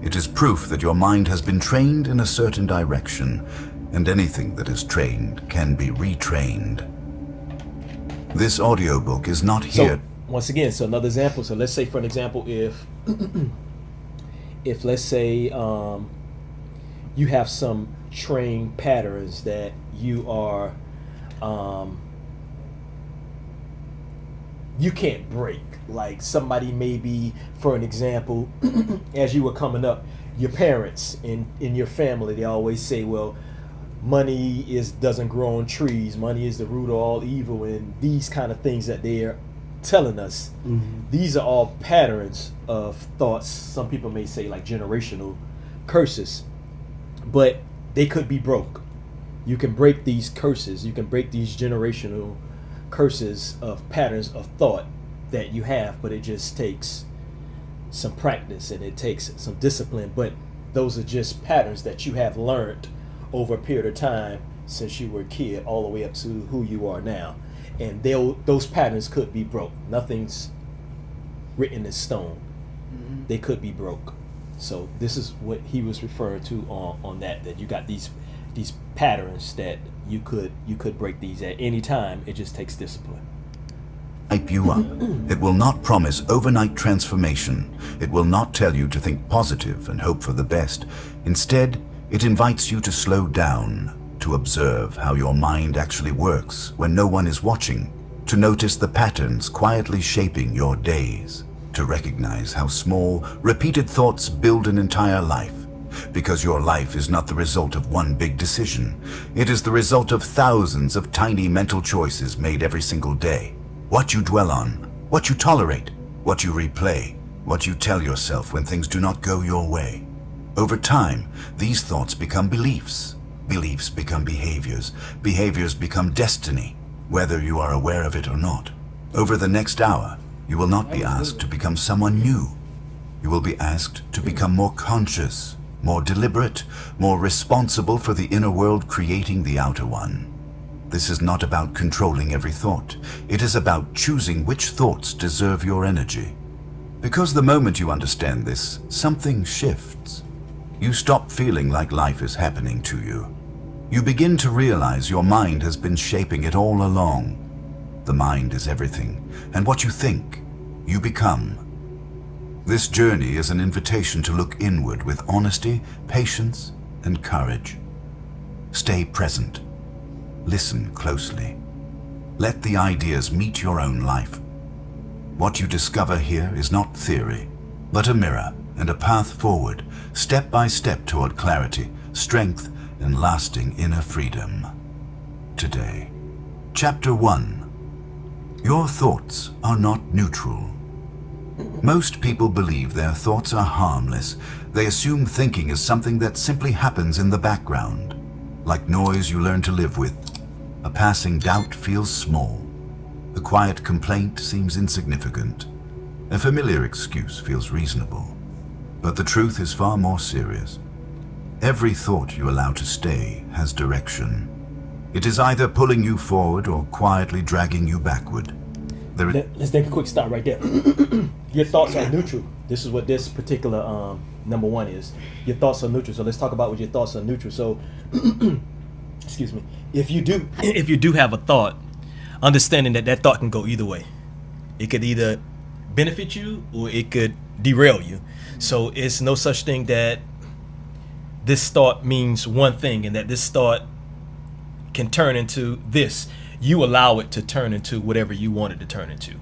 It is proof that your mind has been trained in a certain direction, and anything that is trained can be retrained. This audiobook is not here. So once again, so another example. So let's say, for an example, if let's say you have some trained patterns that you are you can't break. Like somebody maybe, for an example, as you were coming up, your parents in your family, they always say, well, money doesn't grow on trees. Money is the root of all evil, and these kind of things that they're telling us. Mm-hmm. These are all patterns of thoughts. Some people may say like generational curses, but they could be broke. You can break these curses. You can break these generational curses of patterns of thought that you have, but it just takes some practice and it takes some discipline. But those are just patterns that you have learned over a period of time since you were a kid all the way up to who you are now. And those patterns could be broke. Nothing's written in stone. Mm-hmm. They could be broke. So this is what he was referring to on that you got these patterns that you could break these at any time. It just takes discipline. Hype you up. It will not promise overnight transformation. It will not tell you to think positive and hope for the best. Instead, it invites you to slow down, to observe how your mind actually works when no one is watching, to notice the patterns quietly shaping your days, to recognize how small, repeated thoughts build an entire life. Because your life is not the result of one big decision. It is the result of thousands of tiny mental choices made every single day. What you dwell on, what you tolerate, what you replay, what you tell yourself when things do not go your way. Over time, these thoughts become beliefs. Beliefs become behaviors. Behaviors become destiny, whether you are aware of it or not. Over the next hour, you will not be asked to become someone new. You will be asked to become more conscious, more deliberate, more responsible for the inner world creating the outer one. This is not about controlling every thought. It is about choosing which thoughts deserve your energy. Because the moment you understand this, something shifts. You stop feeling like life is happening to you. You begin to realize your mind has been shaping it all along. The mind is everything, and what you think, you become. This journey is an invitation to look inward with honesty, patience, and courage. Stay present. Listen closely. Let the ideas meet your own life. What you discover here is not theory, but a mirror and a path forward, step by step toward clarity, strength, and lasting inner freedom. Today, Chapter 1. Your thoughts are not neutral. Most people believe their thoughts are harmless. They assume thinking is something that simply happens in the background, like noise you learn to live with. A passing doubt feels small. A quiet complaint seems insignificant. A familiar excuse feels reasonable. But the truth is far more serious. Every thought you allow to stay has direction. It is either pulling you forward or quietly dragging you backward. Let's take a quick stop right there. Your thoughts are neutral. This is what this particular number one is. Your thoughts are neutral. So let's talk about what your thoughts are neutral. So, excuse me. If you do have a thought, understanding that thought can go either way. It could either benefit you or it could derail you. So it's no such thing that this thought means one thing and that this thought can turn into this. You allow it to turn into whatever you want it to turn into.